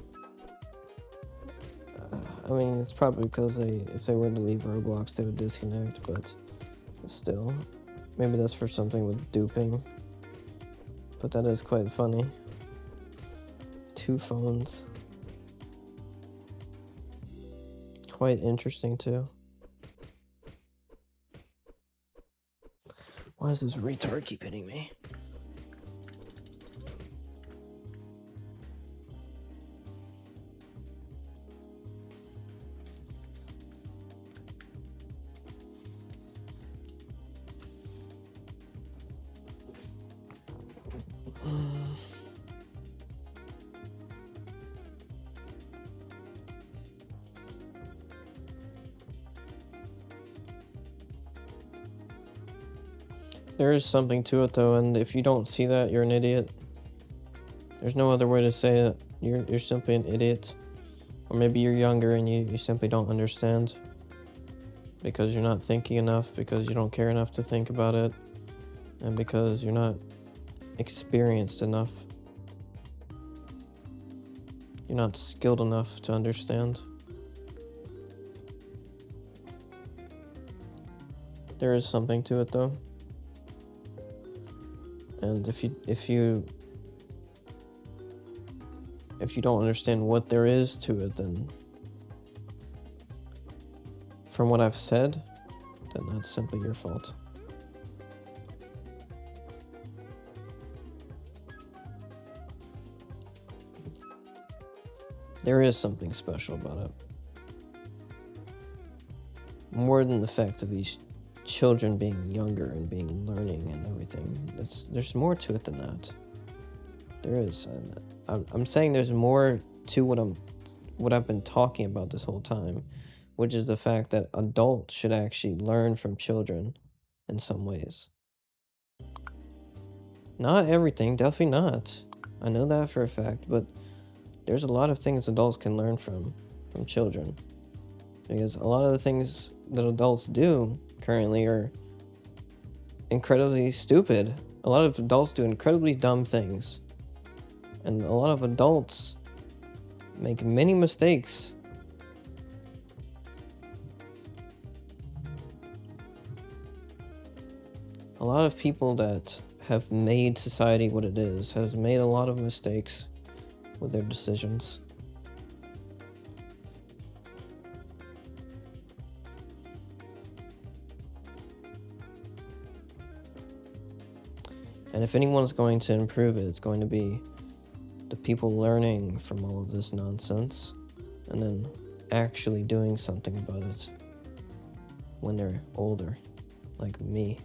I mean, it's probably because if they were to leave Roblox, they would disconnect, but still. Maybe that's for something with duping. But that is quite funny. Two phones. Quite interesting, too. Why does this retard keep hitting me? There is something to it though, and if you don't see that, you're an idiot. There's no other way to say it. You're simply an idiot. Or maybe you're younger and you simply don't understand. Because you're not thinking enough, because you don't care enough to think about it, and because you're not experienced enough. You're not skilled enough to understand. There is something to it though. And if you don't understand what there is to it, then from what I've said, then that's simply your fault. There is something special about it. More than the fact of these children being younger and being learning and everything. There's more to it than that. There is. I'm saying there's more to what I've been talking about this whole time, which is the fact that adults should actually learn from children in some ways. Not everything, definitely not. I know that for a fact, but there's a lot of things adults can learn from children. Because a lot of the things that adults do currently are incredibly stupid. A lot of adults do incredibly dumb things. And a lot of adults make many mistakes. A lot of people that have made society what it is has made a lot of mistakes with their decisions. And if anyone's going to improve it, it's going to be the people learning from all of this nonsense and then actually doing something about it when they're older, like me.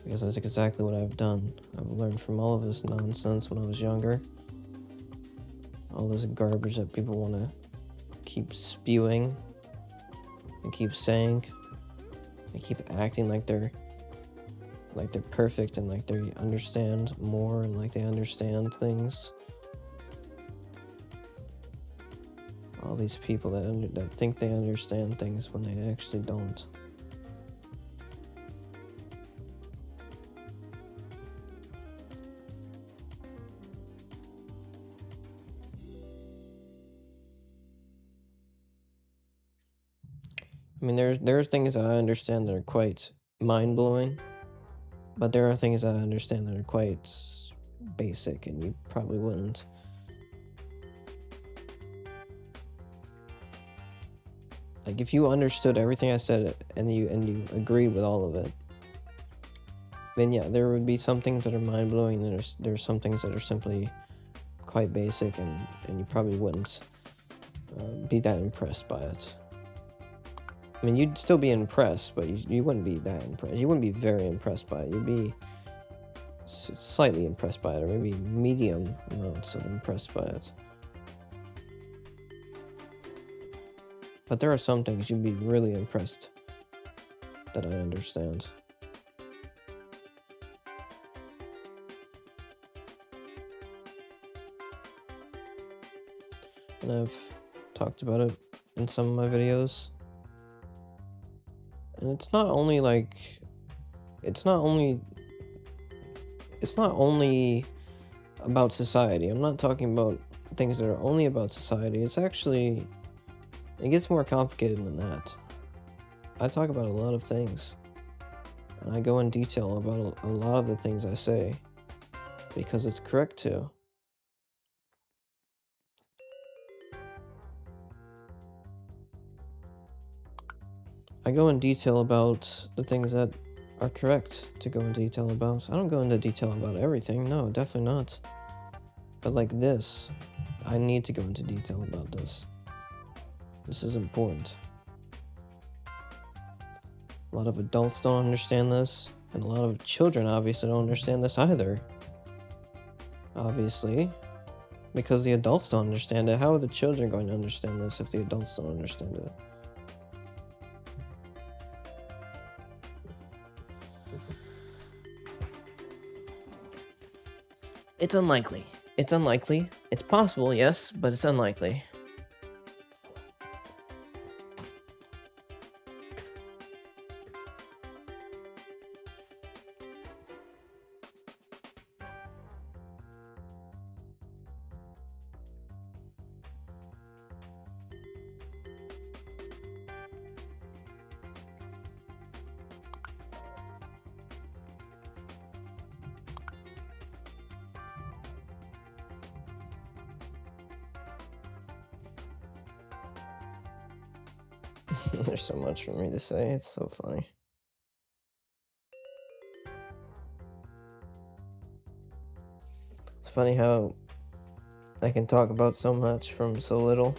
Because that's exactly what I've done. I've learned from all of this nonsense when I was younger. All this garbage that people want to keep spewing and keep saying. They keep acting like they're perfect and like they understand more and like they understand things. All these people that think they understand things when they actually don't. I mean, there are things that I understand that are quite mind-blowing, but there are things that I understand that are quite basic, and you probably wouldn't. Like, if you understood everything I said and you agreed with all of it, then yeah, there would be some things that are mind-blowing, and there's some things that are simply quite basic, and you probably wouldn't be that impressed by it. I mean, you'd still be impressed, but you wouldn't be that impressed. You wouldn't be very impressed by it. You'd be slightly impressed by it, or maybe medium amounts of impressed by it. But there are some things you'd be really impressed that I understand. And I've talked about it in some of my videos. And it's not only about society. I'm not talking about things that are only about society. It gets more complicated than that. I talk about a lot of things, and I go in detail about a lot of the things I say, because it's correct to. I go in detail about the things that are correct to go into detail about. I don't go into detail about everything, no, definitely not. But like this, I need to go into detail about this. This is important. A lot of adults don't understand this, and a lot of children obviously don't understand this either. Obviously, because the adults don't understand it. How are the children going to understand this if the adults don't understand it? It's unlikely. It's unlikely. It's possible, yes, but it's unlikely. There's so much for me to say. It's so funny. It's funny how I can talk about so much from so little.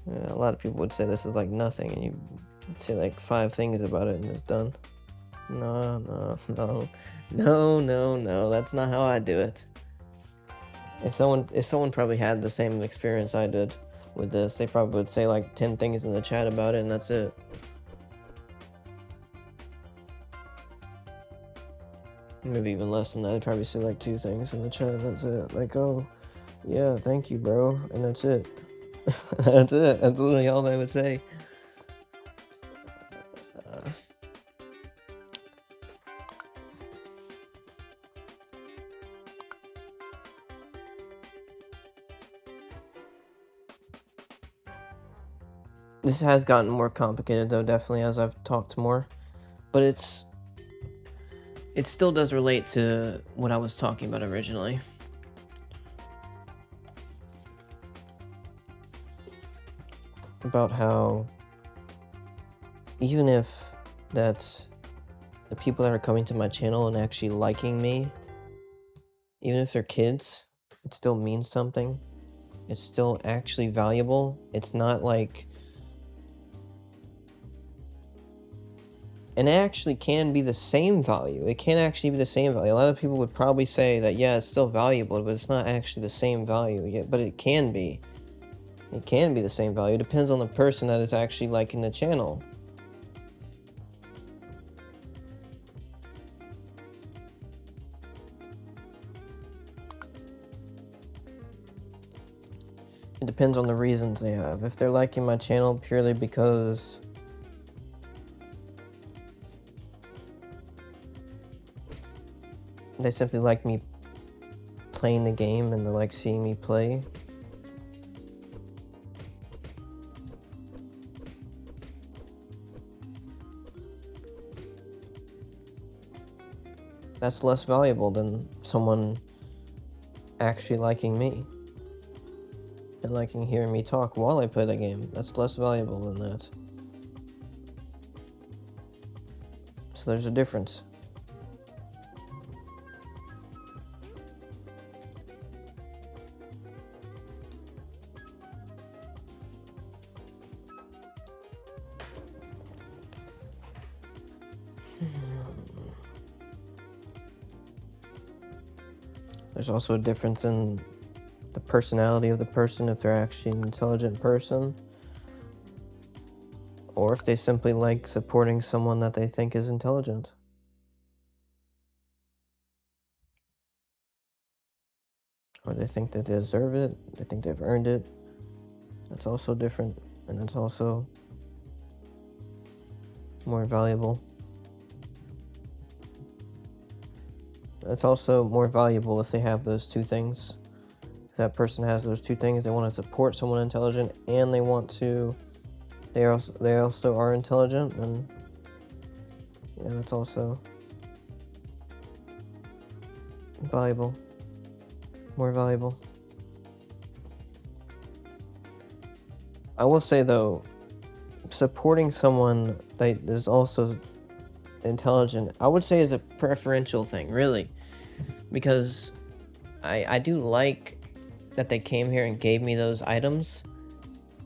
Yeah, a lot of people would say this is like nothing, and you say like 5 things about it and it's done. No, that's not how I do it. If someone probably had the same experience I did with this, they probably would say like 10 things in the chat about it and that's it. Maybe even less than that. They'd probably say like 2 things in the chat and that's it. Like, oh, yeah, thank you, bro. And that's it. That's it. That's literally all they would say. This has gotten more complicated though, definitely, as I've talked more. But it still does relate to what I was talking about originally. About how even if that's the people that are coming to my channel and actually liking me, even if they're kids, it still means something. It's still actually valuable. It's not like... And it actually can be the same value. It can actually be the same value. A lot of people would probably say that, yeah, it's still valuable, but it's not actually the same value yet. But it can be. It can be the same value. It depends on the person that is actually liking the channel. It depends on the reasons they have. If they're liking my channel purely because they simply like me playing the game and they like seeing me play, that's less valuable than someone actually liking me and liking hearing me talk while I play the game. That's less valuable than that. So there's a difference. There's also a difference in the personality of the person, if they're actually an intelligent person, or if they simply like supporting someone that they think is intelligent. Or they think that they deserve it, they think they've earned it. That's also different, and it's also more valuable. It's also more valuable if they have those 2 things. If that person has those 2 things, they want to support someone intelligent and they want to, they also are intelligent, then yeah, that's also valuable. More valuable. I will say though, supporting someone that is also intelligent, I would say is a preferential thing, really, because I do like that they came here and gave me those items,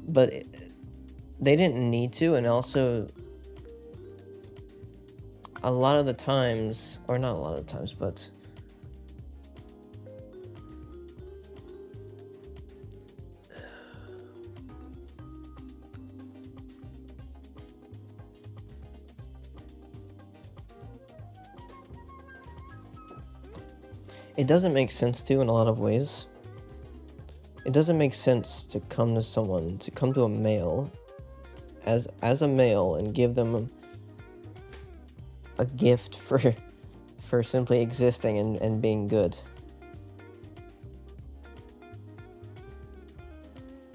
but they didn't need to. And also a lot of the times, or not a lot of the times, but it doesn't make sense to in a lot of ways. It doesn't make sense to come to someone, to come to a male as a male and give them a gift for simply existing and being good.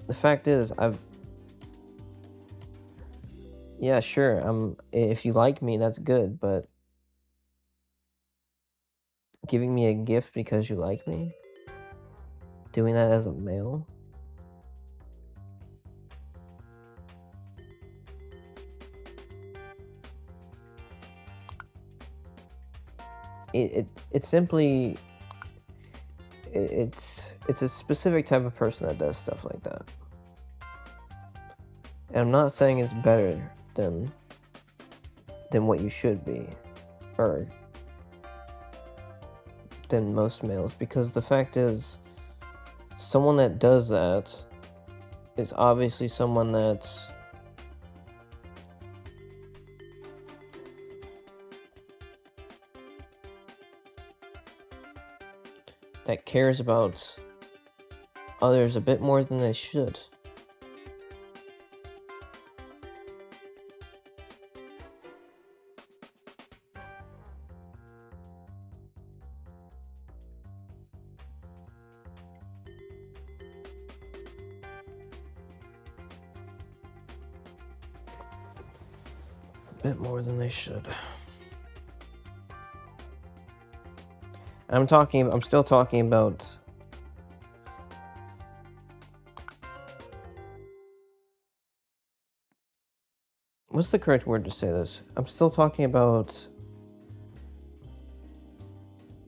The fact is, yeah, sure, if you like me, that's good, but giving me a gift because you like me, doing that as a male, it's simply it's a specific type of person that does stuff like that. And I'm not saying it's better than what you should be, or than most males, because the fact is, someone that does that is obviously someone that cares about others a bit more than they should. Bit more than they should. I'm still talking about what's the correct word to say this? I'm still talking about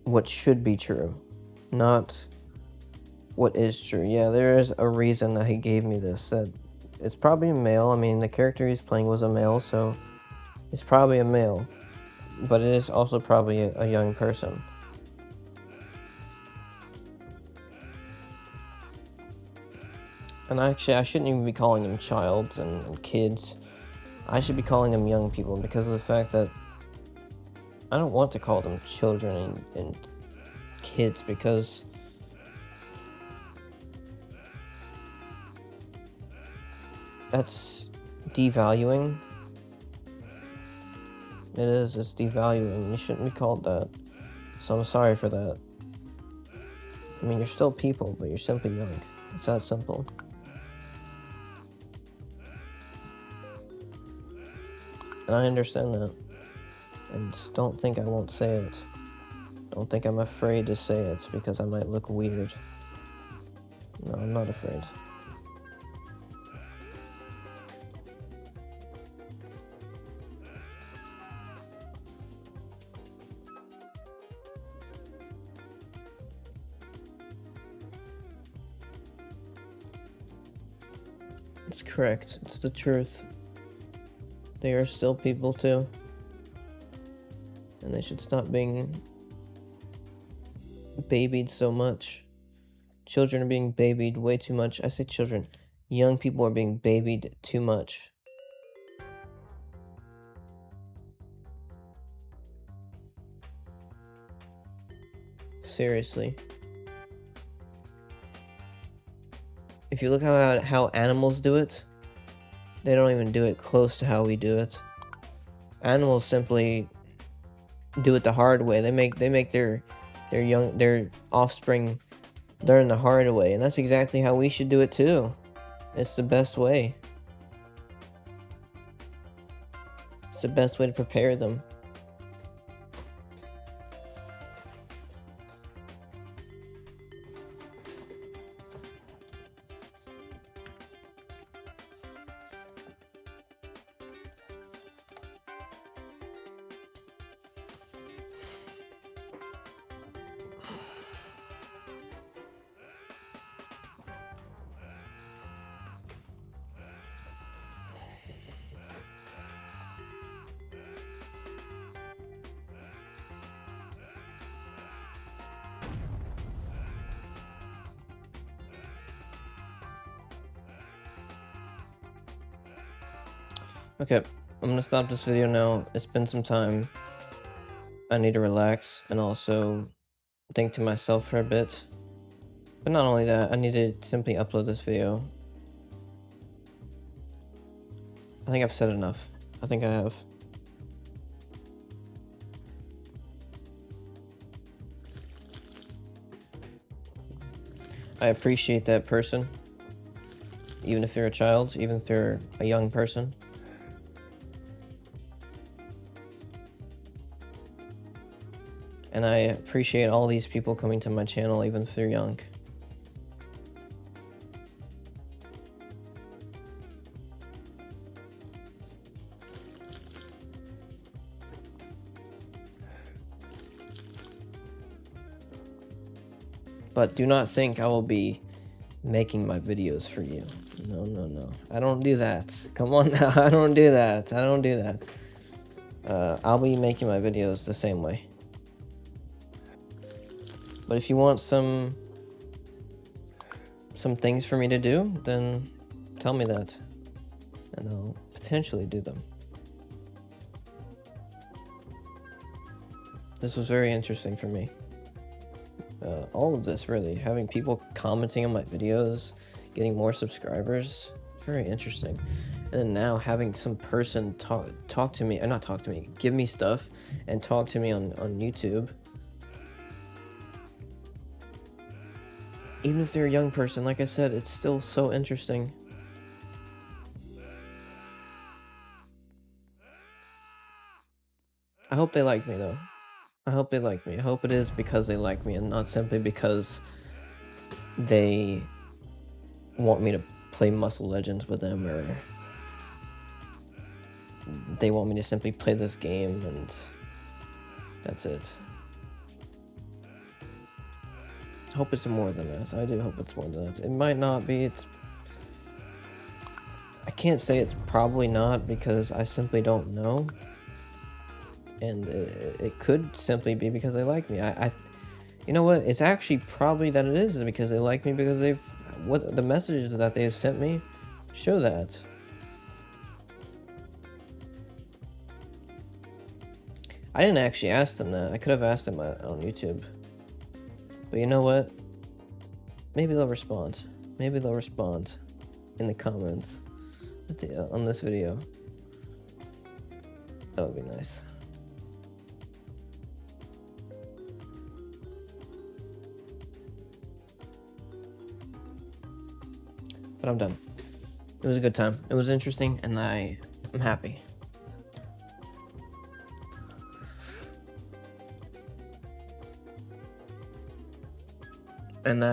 what should be true, not what is true. Yeah, there is a reason that he gave me this. That it's probably a male. I mean, the character he's playing was a male, so it's probably a male. But it is also probably a young person. And actually, I shouldn't even be calling them childs and kids. I should be calling them young people, because of the fact that I don't want to call them children and kids, because that's devaluing. It is, it's devaluing. You shouldn't be called that. So I'm sorry for that. I mean, you're still people, but you're simply young. It's that simple. And I understand that. And don't think I won't say it. Don't think I'm afraid to say it because I might look weird. No, I'm not afraid. It's correct. It's the truth. They are still people too. And they should stop being babied so much. Children are being babied way too much. I say children. Young people are being babied too much. Seriously. If you look at how animals do it, they don't even do it close to how we do it. Animals simply do it the hard way. They make their offspring learn the hard way, and that's exactly how we should do it too. It's the best way. It's the best way to prepare them. Okay, I'm gonna stop this video now. It's been some time. I need to relax and also think to myself for a bit. But not only that, I need to simply upload this video. I think I've said enough. I think I have. I appreciate that person. Even if they're a child, even if they're a young person. And I appreciate all these people coming to my channel, even if they're young. But do not think I will be making my videos for you. No, no, no. I don't do that. Come on now. I don't do that. I don't do that. I'll be making my videos the same way. But if you want some things for me to do, then tell me that, and I'll potentially do them. This was very interesting for me. All of this, really, having people commenting on my videos, getting more subscribers, very interesting. And then now having some person talk to me, or not talk to me, give me stuff and talk to me on YouTube. Even if they're a young person, like I said, it's still so interesting. I hope they like me, though. I hope they like me. I hope it is because they like me and not simply because they want me to play Muscle Legends with them, or they want me to simply play this game and that's it. I hope it's more than that. I do hope it's more than that. It might not be. I can't say it's probably not because I simply don't know. And it could simply be because they like me. You know what? It's actually probably that it is because they like me, because the messages that they've sent me show that. I didn't actually ask them that. I could have asked them on YouTube. But you know what? Maybe they'll respond. Maybe they'll respond in the comments on this video. That would be nice. But I'm done. It was a good time. It was interesting, and I'm happy. And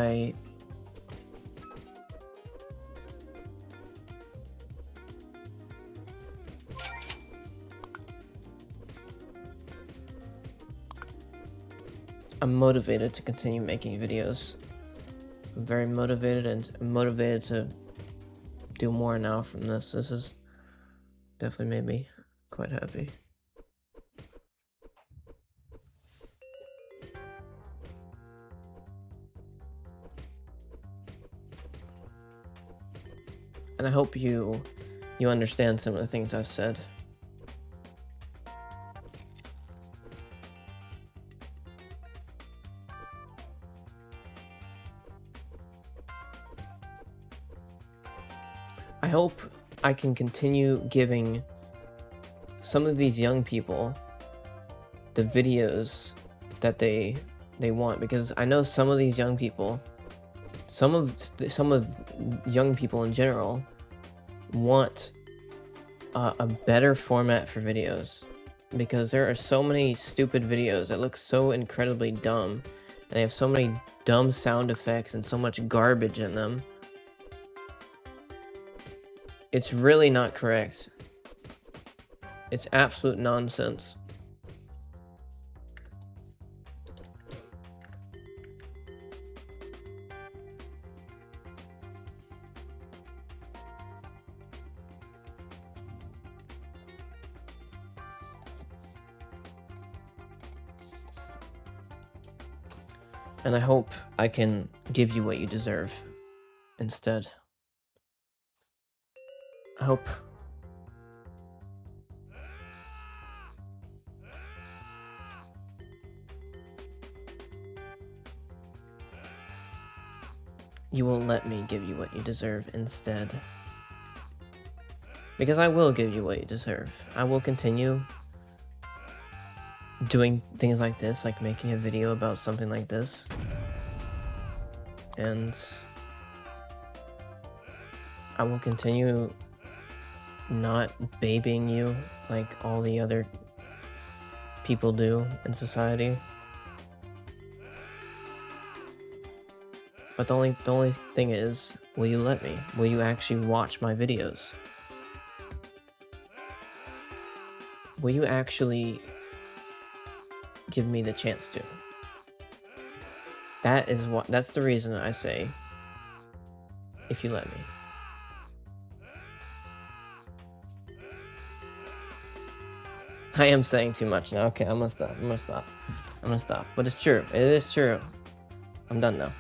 I'm motivated to continue making videos. I'm very motivated and motivated to do more now from this. This has definitely made me quite happy. And I hope you understand some of the things I've said. I hope I can continue giving some of these young people the videos that they want, because I know some of these young people, some of young people in general want a better format for videos, because there are so many stupid videos that look so incredibly dumb, and they have so many dumb sound effects and so much garbage in them. It's really not correct. It's absolute nonsense. And I hope I can give you what you deserve instead. I hope you will let me give you what you deserve instead. Because I will give you what you deserve. I will continue doing things like this, like making a video about something like this. And I will continue not babying you like all the other people do in society. But the only thing is, will you let me? Will you actually watch my videos? Will you actually give me the chance to? That's the reason I say, if you let me. I am saying too much now. Okay, I'm gonna stop. But it's true. It is true. I'm done now.